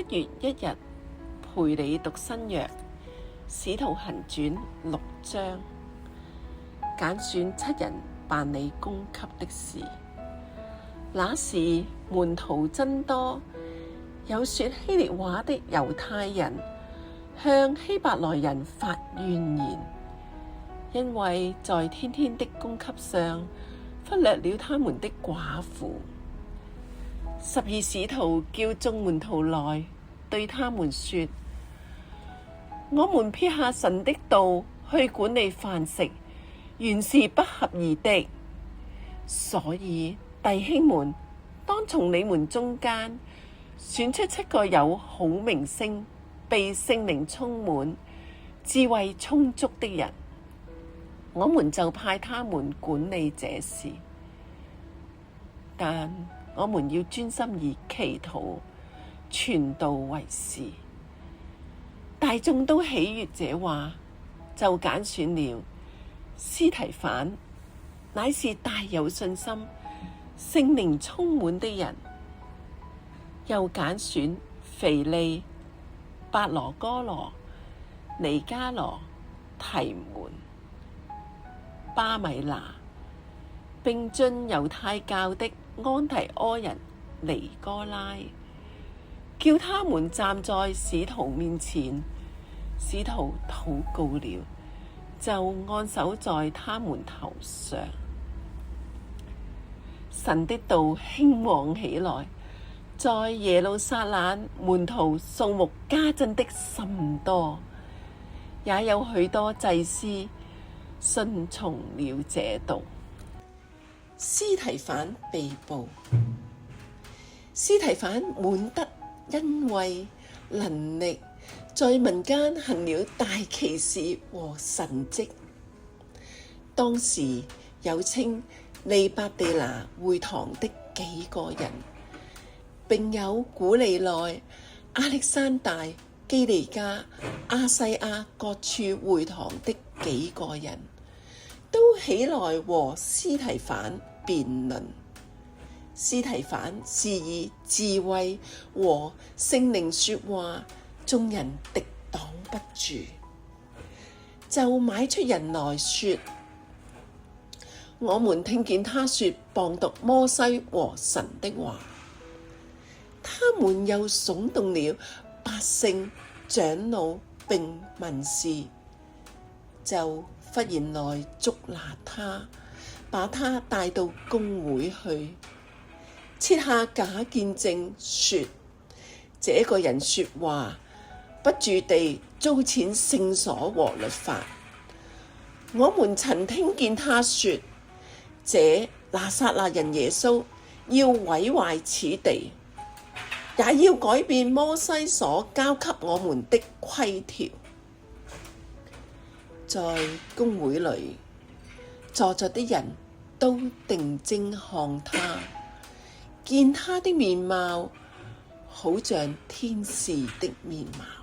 月1日陪你讀新約，使徒行傳6章，揀選7人辦理供給的事。那時門徒增多，有說希臘話的猶太人向希伯來人發怨言，因為在天天的供給上忽略了他們的寡婦。12使徒叫眾門徒來，對他們說：我們撇下神的道去管理飯食，原是不合宜的。所以弟兄們，當從你們中間選出7個有好名聲、被聖靈充滿、智慧充足的人，我們就派他們管理這事。但我們要專心以祈禱、傳道為事。大眾都喜悅這話，就揀選了司提反，乃是大有信心、聖靈充滿的人；又揀選腓利、伯羅哥羅、尼迦羅、提門、巴米拿，並進猶太教的安提阿人尼哥拉，叫他們站在使徒面前。使徒禱告了，就按手在他們頭上。神的道興旺起來，在耶路撒冷門徒數目加增的甚多，也有許多祭司信從了這道。司提反被捕。司提反滿得恩惠能力，在民間行了大奇事和神蹟。當時有稱利百地拿會堂的幾個人，並有古利奈、亞歷山大、基利家、亞細亞各處會堂的幾個人，都起來和司提反辯論。司提反是以智慧和聖靈說話，眾人敵擋不住，就買出人來說：我們聽見他說謗讟摩西和神的話。他們又聳動了百姓、長老並文士，就忽然來捉拿他，把他帶到公會去，設下假見證，說：這個人說話不住地糟踐聖所和律法。我們曾聽見他說：這拿撒勒人耶穌要毀壞此地，也要改變摩西所交給我們的規條。在公會裏坐着的人都定睛看他，見他的面貌好像天使的面貌。